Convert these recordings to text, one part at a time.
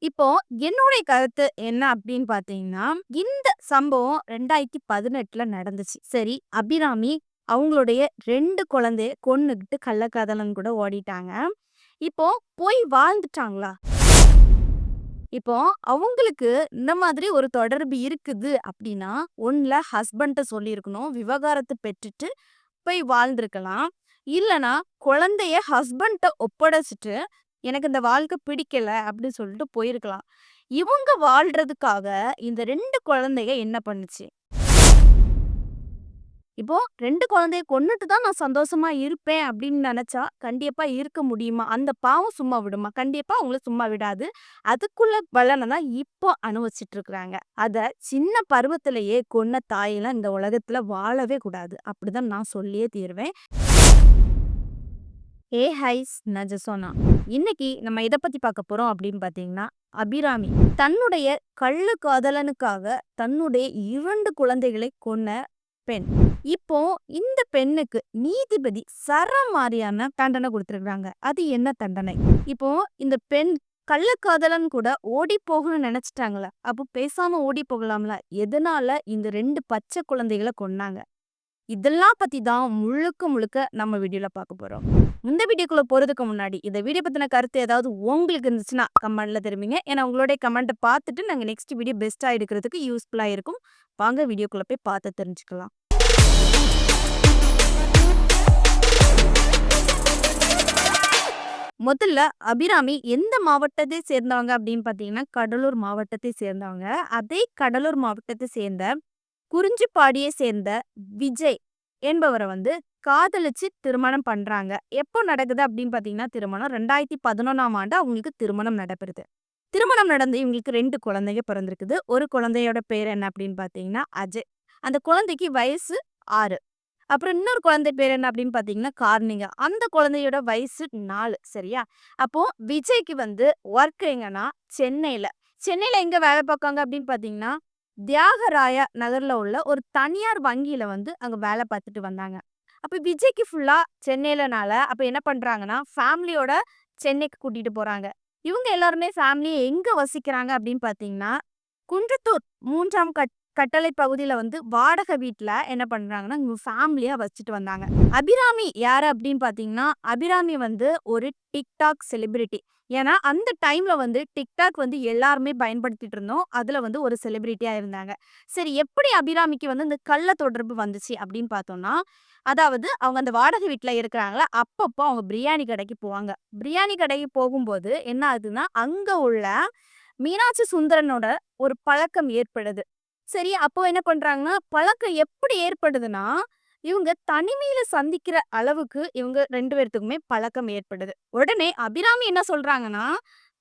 இப்போ என்னுடைய கருத்து என்ன அப்படின்னு பார்த்தீங்கன்னா, இந்த சம்பவம் 2018ல நடந்துச்சு. சரி, அபிராமி அவங்களுடைய 2 குழந்தைய கொன்னுகிட்டு கள்ளக்காதலன் கூட ஓடிட்டாங்க. இப்போ போய் வாழ்ந்துட்டாங்களா? இப்போ அவங்களுக்கு இந்த மாதிரி ஒரு தொடர்பு இருக்குது அப்படின்னா, ஒண்ணுல ஹஸ்பண்ட்ட சொல்லியிருக்கணும். விவாகரத்து பெற்றுட்டு போய் வாழ்ந்திருக்கலாம். இல்லன்னா, குழந்தைய ஹஸ்பண்ட்ட ஒப்படைச்சுட்டு, எனக்கு இந்த வாழ்க்கை பிடிக்கல அப்படின்னு சொல்லிட்டு போயிருக்கலாம். இவங்க வாழ்றதுக்காக இந்த 2 குழந்தைக என்ன பண்ணுச்சு? இப்போ 2 குழந்தைய கொன்னுட்டு தான் நான் சந்தோஷமா இருப்பேன் அப்படின்னு நெனச்சா, கண்டிப்பா இருக்க முடியுமா? அந்த பாவம் சும்மா விடுமா? கண்டிப்பா அவங்கள சும்மா விடாது. அதுக்குள்ள பலன தான் இப்போ அனுபவிச்சுட்டு இருக்கிறாங்க. அத சின்ன பருவத்திலேயே கொன்ன தாயெல்லாம் இந்த உலகத்துல வாழவே கூடாது. அப்படிதான் நான் சொல்லியே தீருவேன். ஹைஸ் நான் ஜெசோனா. இன்னைக்கு நம்ம எத பத்தி பார்க்க போறோம் அப்படின்னு பார்த்தீங்கன்னா, அபிராமி தன்னுடைய கள்ள காதலனுக்காக தன்னுடைய 2 குழந்தைகளை கொன்ன பெண். இப்போ இந்த பெண்ணுக்கு நீதிபதி சரமாரியான தண்டனை குடுத்திருக்காங்க. அது என்ன தண்டனை? இப்போ இந்த பெண் கள்ளக்காதலன் கூட ஓடி போகணும்னு நெனச்சுட்டாங்களா? அப்போ பேசாம ஓடி போகலாம்ல. எதனால இந்த 2 பச்சை குழந்தைகள கொன்னாங்க? இதெல்லாம் பத்தி தான் முழுக்க முழுக்க நம்ம வீடியோல பார்க்க போறோம். இந்த வீடியோக்குள்ள போறதுக்கு முன்னாடி, இந்த வீடியோ பத்தின கருத்து ஏதாவது உங்களுக்கு இருந்துச்சுன்னா கமெண்ட்ல தெரிவிங்க. ஏன்னா உங்களுடைய கமெண்ட்ட பார்த்துட்டு நாங்க நெக்ஸ்ட் வீடியோ பெஸ்ட்டா எடுக்கிறதுக்கு யூஸ்ஃபுல்லா இருக்கும். வாங்க வீடியோக்குள்ள போய் பார்த்து தெரிஞ்சுக்கலாம். முதல்ல அபிராமி எந்த மாவட்டத்தை சேர்ந்தவங்க அப்படின்னு பார்த்தீங்கன்னா, கடலூர் மாவட்டத்தை சேர்ந்தவங்க. அதே கடலூர் மாவட்டத்தை சேர்ந்த குறிஞ்சிப்பாடியை சேர்ந்த விஜய் என்பவரை வந்து காதலிச்சு திருமணம் பண்றாங்க. எப்போ நடக்குது அப்படின்னு பார்த்தீங்கன்னா, திருமணம் 2011ஆம் ஆண்டு அவங்களுக்கு திருமணம் நடைபெறுது. திருமணம் நடந்து இவங்களுக்கு 2 குழந்தைங்க பிறந்திருக்குது. ஒரு குழந்தையோட பேர் என்ன அப்படின்னு பார்த்தீங்கன்னா, அஜய். அந்த குழந்தைக்கு வயசு 6. அப்புறம் இன்னொரு குழந்தை பேர் என்ன அப்படின்னு பார்த்தீங்கன்னா, கார்னிகா. அந்த குழந்தையோட வயசு 4. சரியா? அப்போ விஜய்க்கு வந்து ஒர்க் எங்கன்னா சென்னையில. சென்னையில எங்க வேலை பார்க்காங்க அப்படின்னு பார்த்தீங்கன்னா, தியாகராய நகர்ல உள்ள ஒரு தனியார் வங்கியில வந்து அங்க வேலை பார்த்துட்டு வந்தாங்க. அப்ப விஜய்க்கு ஃபுல்லா சென்னையிலனால, அப்ப என்ன பண்றாங்கன்னா, ஃபேமிலியோட சென்னைக்கு கூட்டிட்டு போறாங்க. இவங்க எல்லாருமே ஃபேமிலி எங்க வசிக்கிறாங்க அப்படின்னு பார்த்தீங்கன்னா, குன்றத்தூர் 3ஆம் கட்டளை பகுதியில வந்து வாடகை வீட்ல என்ன பண்றாங்கன்னா, இவங்க ஃபேமிலியா வச்சுட்டு வந்தாங்க. அபிராமி யாரு அப்படின்னு பார்த்தீங்கன்னா, அபிராமி வந்து ஒரு டிக்டாக் செலிபிரிட்டி. ஏன்னா, அந்த டைம்ல வந்து டிக்டாக் வந்து எல்லாருமே பயன்படுத்திட்டு இருந்தோம். அதுல வந்து ஒரு செலிபிரிட்டியா இருந்தாங்க. சரி, எப்படி அபிராமிக்கு வந்து இந்த கள்ள தொடர்பு வந்துச்சு அப்படின்னு பார்த்தோம்னா, அதாவது அவங்க அந்த வாடகை வீட்ல இருக்கிறாங்கல்ல, அப்பப்போ அவங்க பிரியாணி கடைக்கு போவாங்க. பிரியாணி கடைக்கு போகும்போது என்ன ஆகுதுன்னா, அங்க உள்ள மீனாட்சி சுந்தரனோட ஒரு பழக்கம் ஏற்படுது. சரி, அப்போ என்ன பண்றாங்கன்னா, பழக்கம் எப்படி ஏற்படுதுன்னா, இவங்க தனிமையில சந்திக்கிற அளவுக்கு இவங்க 2 பேத்துக்குமே பழக்கம் ஏற்படுது. உடனே அபிராமி என்ன சொல்றாங்கன்னா,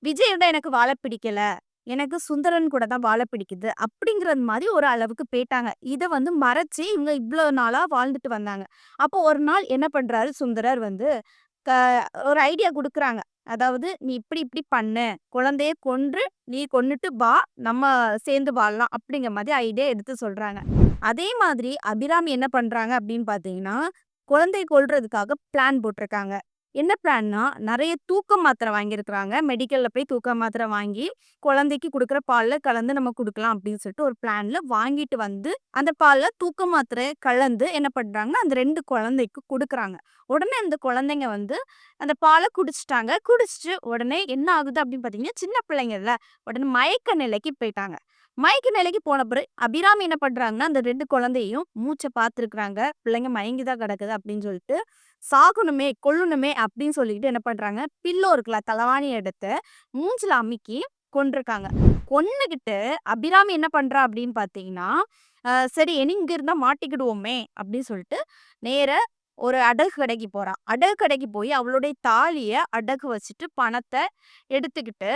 "விஜயோட எனக்கு வாழ பிடிக்கல. எனக்கு சுந்தரன் கூட தான் வாழ பிடிக்குது." அப்படிங்கிறது மாரி ஒரு அளவுக்கு போயிட்டாங்க. இத வந்து மறைச்சு இவங்க இவ்ளோ நாளா வாழ்ந்துட்டு வந்தாங்க. அப்போ ஒரு நாள் என்ன பண்றாரு சுந்தரர் வந்து, க ஒரு ஐடியா குடுக்குறாங்க. அதாவது, "நீ இப்படி இப்படி பண்ணு. குழந்தைய கொன்று நீ கொன்னுட்டு வா. நம்ம சேர்ந்து வாழலாம்." அப்படிங்கிற மாதிரி ஐடியா எடுத்து சொல்றாங்க. அதே மாதிரி அபிராமி என்ன பண்றாங்க அப்படின்னு பார்த்தீங்கன்னா, குழந்தை கொல்றதுக்காக பிளான் போட்டிருக்காங்க. என்ன பிளான்னா, நெறைய தூக்க மாத்திரை வாங்கியிருக்கிறாங்க. மெடிக்கல்ல போய் தூக்க மாத்திரை வாங்கி, குழந்தைக்கு குடுக்குற பால்ல கலந்து நம்ம குடுக்கலாம் அப்படின்னு சொல்லிட்டு ஒரு பிளான்ல வாங்கிட்டு வந்து, அந்த பால்ல தூக்க மாத்திரை கலந்து என்ன பண்றாங்கன்னா, அந்த 2 குழந்தைக்கு குடுக்குறாங்க. உடனே அந்த குழந்தைங்க வந்து அந்த பால குடிச்சுட்டாங்க. குடிச்சுட்டு உடனே என்ன ஆகுது அப்படின்னு பார்த்தீங்கன்னா, சின்ன பிள்ளைங்கல்ல, உடனே மயக்க நிலைக்கு போயிட்டாங்க. மயக்க நிலைக்கு போன பிறகு அபிராமி என்ன பண்றாங்கன்னா, அந்த 2 குழந்தையையும் மூச்ச பார்த்துருக்காங்க. பிள்ளைங்க மயங்கி தான் கிடக்குது அப்படின்னு சொல்லிட்டு, சாகணுமே, கொல்லணுமே அப்படின்னு சொல்லிட்டு என்ன பண்றாங்க, பில்லோ இருக்குல்ல தலவாணி எடுத்து மூஞ்சில அமுக்கி கொன்றுக்காங்க. கொன்னுகிட்டு அபிராமி என்ன பண்றா அப்படின்னு பார்த்தீங்கன்னா, சரி இனி இங்க இருந்தா மாட்டிக்கிடுவோமே அப்படின்னு சொல்லிட்டு, நேரா ஒரு அடகு கடைக்கு போறா. அடகு கடைக்கு போய் அவளுடைய தாலிய அடகு வச்சுட்டு, பணத்த எடுத்துக்கிட்டு,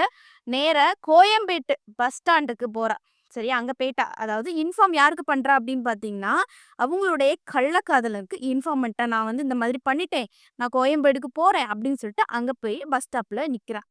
நேரா கோயம்பேட்டு பஸ் ஸ்டாண்டுக்கு போறா. சரியா? அங்க போயிட்டா. அதாவது இன்ஃபார்ம் யாருக்கு பண்றா அப்படின்னு பார்த்தீங்கன்னா, அவங்களுடைய கள்ளக்காதலனுக்கு இன்ஃபார்ம் பண்ணிட்டா. நான் வந்து இந்த மாதிரி பண்ணிட்டேன். நான் கோயம்பேடுக்கு போறேன் அப்படின்னு சொல்லிட்டு, அங்க போய் பஸ் ஸ்டாப்ல நிக்கிறா.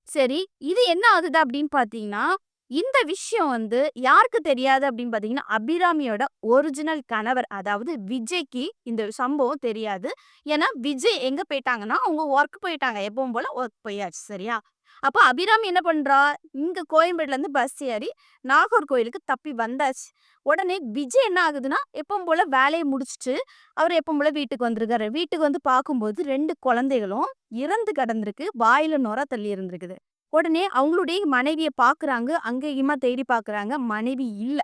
சரி, இது என்ன ஆகுது அப்படின்னு பார்த்தீங்கன்னா, இந்த விஷயம் வந்து யாருக்கு தெரியாது அப்படின்னு பார்த்தீங்கன்னா, அபிராமியோட ஒரிஜினல் கணவர், அதாவது விஜய்க்கு இந்த சம்பவம் தெரியாது. ஏன்னா, விஜய் எங்க போயிட்டாங்கன்னா, அவங்க ஒர்க் போயிட்டாங்க. எப்பவும் போல ஒர்க் போயாச்சு. சரியா? அப்ப அபிராமி என்ன பண்றா? இங்க கோயம்பேடுல இருந்து பஸ் ஏறி நாகர்கோயிலுக்கு தப்பி வந்தாச்சு. உடனே விஜய் என்ன ஆகுதுன்னா, எப்பவும் போல வேலைய முடிச்சுட்டு, அவரு எப்பவும் போல வீட்டுக்கு வந்திருக்காரு. வீட்டுக்கு வந்து பார்க்கும்போது 2 குழந்தைகளும் இறந்து கிடந்திருக்கு. வாயில நொர தள்ளி இருந்திருக்குது. உடனே அவங்களுடைய மனைவிய பார்க்குறாங்க. அங்க இங்கேயுமா தேடி பார்க்குறாங்க. மனைவி இல்ல.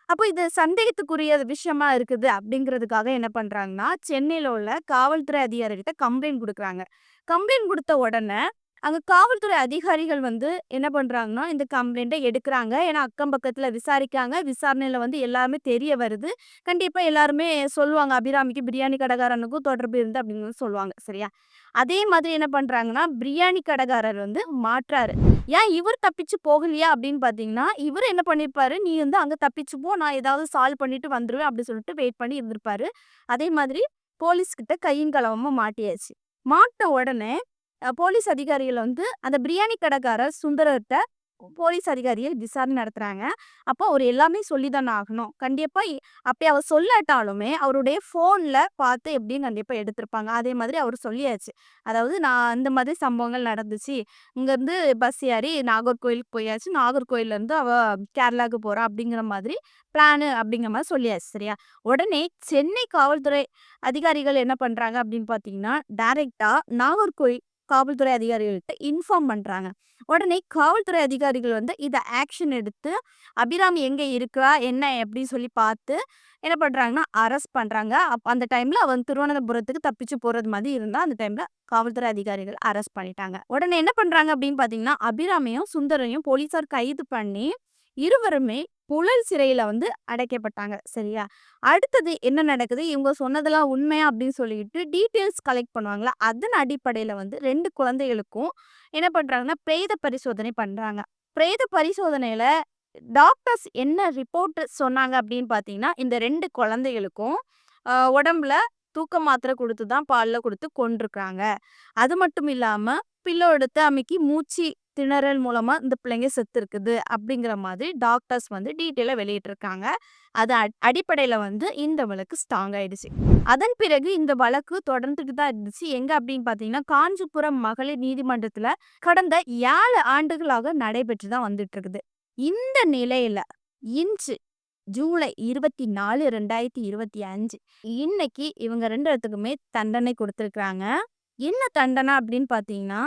அப்போ இது சந்தேகத்துக்குரிய விஷயமா இருக்குது அப்படிங்கிறதுக்காக என்ன பண்றாங்கன்னா, சென்னையில உள்ள காவல்துறை அதிகாரிகிட்ட கம்ப்ளைண்ட் குடுக்குறாங்க. கம்ப்ளைண்ட் குடுத்த உடனே, அங்க காவல்துறை அதிகாரிகள் வந்து என்ன பண்றாங்கன்னா, இந்த கம்ப்ளைண்ட்ட எடுக்குறாங்க. ஏன்னா, அக்கம் பக்கத்துல விசாரிக்காங்க. விசாரணையில வந்து எல்லாமே தெரிய வருது. கண்டிப்பா எல்லாருமே சொல்லுவாங்க, அபிராமிக்கு பிரியாணி கடைக்காரனுக்கும் தொடர்பு இருந்து அப்படின்னு சொல்லுவாங்க. சரியா? அதே மாதிரி என்ன பண்றாங்கன்னா, பிரியாணி கடைக்காரர் வந்து மாட்றாரு. ஏன் இவர் தப்பிச்சு போகலையா அப்படின்னு பார்த்தீங்கன்னா, இவரு என்ன பண்ணியிருப்பாரு, "நீ வந்து அங்க தப்பிச்சு போ. நான் ஏதாவது சால்வ் பண்ணிட்டு வந்துருவேன்." அப்படி சொல்லிட்டு வெயிட் பண்ணி இருந்திருப்பாரு. அதே மாதிரி போலீஸ் கிட்ட கையும் களவுமா மாட்டியாச்சு. மாட்டுன உடனே போலீஸ் அதிகாரிகள் வந்து அந்த பிரியாணி கடைக்காரர் சுந்தரத்த போலீஸ் அதிகாரிகள் விசாரணை நடத்துறாங்க. அப்போ அவரு எல்லாமே சொல்லி தான ஆகணும். கண்டிப்பா அப்படி அவர் சொல்லாட்டாலுமே அவருடைய ஃபோன்ல பார்த்து எப்படியும் கண்டிப்பா எடுத்திருப்பாங்க. அதே மாதிரி அவரு சொல்லியாச்சு. அதாவது நான் இந்த மாதிரி சம்பவங்கள் நடந்துச்சு. இங்கேருந்து பஸ் ஏறி நாகர்கோயிலுக்கு போயாச்சு. நாகர்கோயில்லேருந்து அவ கேரளாவுக்கு போறா அப்படிங்கிற மாதிரி பிளானு அப்படிங்கிற மாரி சொல்லியாச்சு. சரியா? உடனே சென்னை காவல்துறை அதிகாரிகள் என்ன பண்றாங்க அப்படின்னு பார்த்தீங்கன்னா, டைரக்ட்டா நாகர்கோயில் காவல்துறை அதிகாரிகள்ட்ட இன்ஃபார்ம் பண்றாங்க. உடனே காவல்துறை அதிகாரிகள் வந்து இத ஆக்ஷன் எடுத்து, அபிராமி எங்க இருக்கிறா? என்ன? எப்படின்னு சொல்லி பார்த்து என்ன பண்றாங்கன்னா, அரெஸ்ட் பண்றாங்க. அந்த டைம்ல அவன் திருவனந்தபுரத்துக்கு தப்பிச்சு போறது மாதிரி இருந்தா, அந்த டைம்ல காவல்துறை அதிகாரிகள் அரெஸ்ட் பண்ணிட்டாங்க. உடனே என்ன பண்றாங்க அப்படின்னு பார்த்தீங்கன்னா, அபிராமியும், சுந்தரையும் போலீஸார் கைது பண்ணி, இருவருமே புழல் சிறையில வந்து அடைக்கப்பட்டாங்க. சரியா? அடுத்தது என்ன நடக்குது? இவங்க சொன்னதெல்லாம் உண்மையா அப்படின்னு சொல்லிட்டு டீட்டெயில்ஸ் கலெக்ட் பண்ணுவாங்கல்ல, அதன் அடிப்படையில வந்து 2 குழந்தைகளுக்கும் என்ன பண்றாங்கன்னா, பிரேத பரிசோதனை பண்றாங்க. பிரேத பரிசோதனையில டாக்டர்ஸ் என்ன ரிப்போர்ட் சொன்னாங்க அப்படின்னு பார்த்தீங்கன்னா, இந்த 2 குழந்தைகளுக்கும் உடம்புல தூக்க மாத்திரை குடுத்து தான் பால்ல குடுத்து கொன்றுக்காங்க. அது மட்டும் இல்லாம, பில்லோ எடுத்து அமுக்கி மூச்சு திணறல் மூலமா இந்த பிள்ளைங்க செத்துருக்குது அப்படிங்கிற மாதிரி டாக்டர்ஸ் வந்து டீட்டெயிலா வெளியிட்டிருக்காங்க. அது அடிப்படையில வந்து இந்த வழக்கு ஸ்ட்ராங் ஆயிடுச்சு. அதன் பிறகு இந்த வழக்கு தொடர்ந்துட்டு தான் இருந்துச்சு. எங்க அப்படின்னு பார்த்தீங்கன்னா, காஞ்சிபுரம் மகளிர் நீதிமன்றத்துல கடந்த 7 ஆண்டுகளாக நடைபெற்று தான் வந்துட்டு இருக்குது. இந்த நிலையில இன்று ஜூலை 24, 2025 இன்னைக்கு இவங்க 2 பேத்துக்குமே தண்டனை குடுத்துருக்காங்க. என்ன தண்டனை அப்படின்னு பார்த்தீங்கன்னா,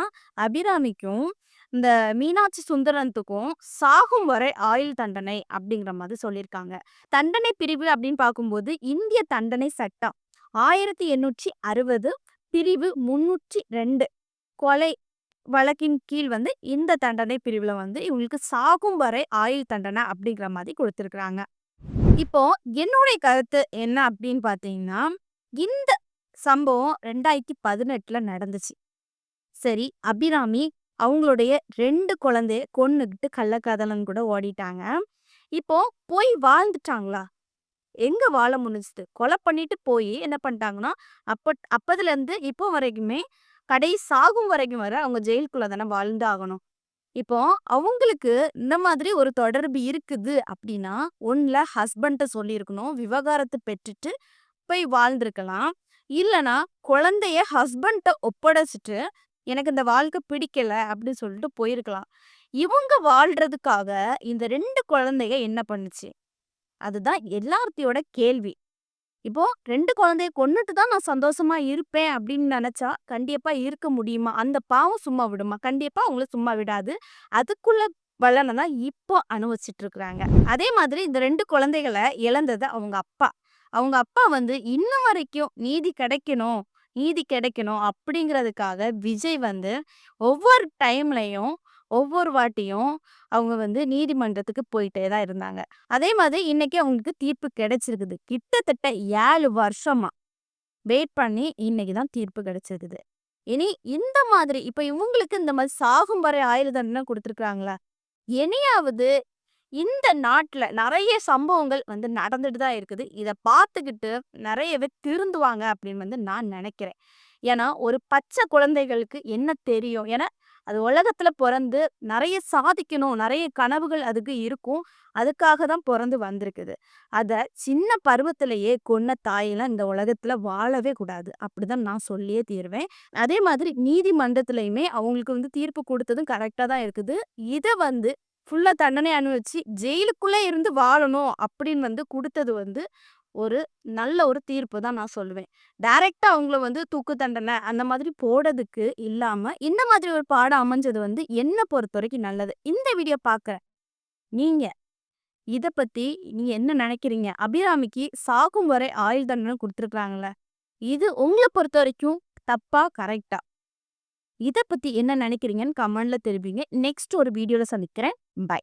அபிராமிக்கும், இந்த மீனாட்சி சுந்தரத்துக்கும் சாகும் வரை ஆயுள் தண்டனை அப்படிங்கிற மாதிரி சொல்லியிருக்காங்க. தண்டனை பிரிவு அப்படின்னு பார்க்கும்போது, இந்திய தண்டனை சட்டம் 1860 பிரிவு 302 கொலை வழக்கின் கீழ் வந்து இந்த தண்டனை பிரிவுல வந்து இவங்களுக்கு சாகும் வரை ஆயுள் தண்டனை அப்படிங்கிற மாதிரி குடுத்துருக்காங்க. இப்போ என்னுடைய கருத்து என்ன அப்படின்னு பார்த்தீங்கன்னா, இந்த சம்பவம் 2018ல நடந்துச்சு. சரி, அபிராமி அவங்களுடைய 2 குழந்தைய கொன்னுகிட்டு கள்ளக்காதலன் கூட ஓடிட்டாங்க. இப்போ போய் வாழ்ந்துட்டாங்களா? எங்க வாழ முடிஞ்சுது? கொலை பண்ணிட்டு போயி என்ன பண்ணிட்டாங்கன்னா, அப்பதுலருந்து இப்போ வரைக்குமே சாகும் வரைக்கும் வர அவங்க ஜெயிலுக்குள்ள தானே வாழ்ந்து ஆகணும். இப்போ அவங்களுக்கு இந்த மாதிரி ஒரு தொடர்பு இருக்குது அப்படின்னா, ஒண்ணுல ஹஸ்பண்ட்ட சொல்லியிருக்கணும். விவாகரத்து பெற்றுட்டு போய் வாழ்ந்திருக்கலாம். இல்லன்னா குழந்தைய ஹஸ்பண்ட்ட ஒப்படைச்சுட்டு, எனக்கு இந்த வாழ்க்கை பிடிக்கல அப்படின்னு சொல்லிட்டு போயிருக்கலாம். இவங்க வாழ்றதுக்காக இந்த 2 குழந்தைக என்ன பண்ணுச்சு? அதுதான் எல்லார்த்தையோட கேள்வி. இப்போ 2 குழந்தைய கொன்னுட்டு தான் நான் சந்தோஷமா இருப்பேன் அப்படின்னு நெனச்சா, கண்டிப்பா இருக்க முடியுமா? அந்த பாவம் சும்மா விடுமா? கண்டிப்பா அவங்கள சும்மா விடாது. அதுக்குள்ள பலன தான் இப்போ அனுபவிச்சுட்டு இருக்கிறாங்க. அதே மாதிரி இந்த 2 குழந்தைகள இழந்தது அவங்க அப்பா. அவங்க அப்பா வந்து இன்ன வரைக்கும் நீதி கிடைக்கணும் அப்படிங்கிறதுக்காக விஜய் வந்து ஒவ்வொரு டைம்லயும், ஒவ்வொரு வாட்டியும் அவங்க வந்து நீதிமன்றத்துக்கு போயிட்டே தான் இருந்தாங்க. அதே மாதிரி இன்னைக்கு அவங்களுக்கு தீர்ப்பு கிடைச்சிருக்குது. கிட்டத்தட்ட 7 வருஷமா வெயிட் பண்ணி இன்னைக்கு தான் தீர்ப்பு கிடைச்சிருக்குது. இனி இந்த மாதிரி இப்ப இவங்களுக்கு இந்த மாதிரி சாகும் வரை ஆயுள் தண்டனை குடுத்துருக்காங்களா? இனியாவது இந்த நாட்ல நெறைய சம்பவங்கள் வந்து நடந்துட்டு தான் இருக்குது. இத பார்த்துக்கிட்டு நெறைய பேர் திருந்துவாங்க அப்படின்னு வந்து நான் நெனைக்கிறேன். ஏன்னா, ஒரு பச்சை குழந்தைகளுக்கு என்ன தெரியும்? ஏன்னா, அது உலகத்துல பொறந்து நெறைய சாதிக்கணும், நெறைய கனவுகள் அதுக்கு இருக்கும். அதுக்காக தான் பொறந்து வந்திருக்குது. அத சின்ன பருவத்திலேயே கொன்ன தாயெல்லாம் இந்த உலகத்துல வாழவே கூடாது. அப்படிதான் நான் சொல்லியே தீருவேன். அதே மாதிரி நீதிமன்றத்திலயுமே அவங்களுக்கு தீர்ப்பு குடுத்ததும் கரெக்ட்டா தான் இருக்குது. இத ஃபுல்லா தண்டனை அனுபவிச்சு ஜெயிலுக்குள்ள இருந்து வாழணும் அப்படின்னு குடுத்தது ஒரு நல்ல ஒரு தீர்ப்பு தான் நான் சொல்லுவேன். டைரக்ட்டா அவங்கள தூக்கு தண்டனை அந்த மாதிரி போடதுக்கு இல்லாம, இந்த மாதிரி ஒரு பாடம் அமைஞ்சது என்ன பொறுத்தவரைக்கும் நல்லது. இந்த வீடியோ பார்க்குற நீங்க இத பத்தி நீங்க என்ன நினைக்கிறீங்க? அபிராமிக்கு சாகும் வரை ஆயுள் தண்டனை குடுத்துருக்காங்கல்ல. இது உங்கள பொறுத்தவரைக்கும் தப்பா? கரெக்ட்டா? இத பத்தி என்ன நினைக்கிறீங்கன்னு கமெண்ட்ல தெரிவிங்க. நெக்ஸ்ட் ஒரு வீடியோல சந்திக்கிறேன். பை.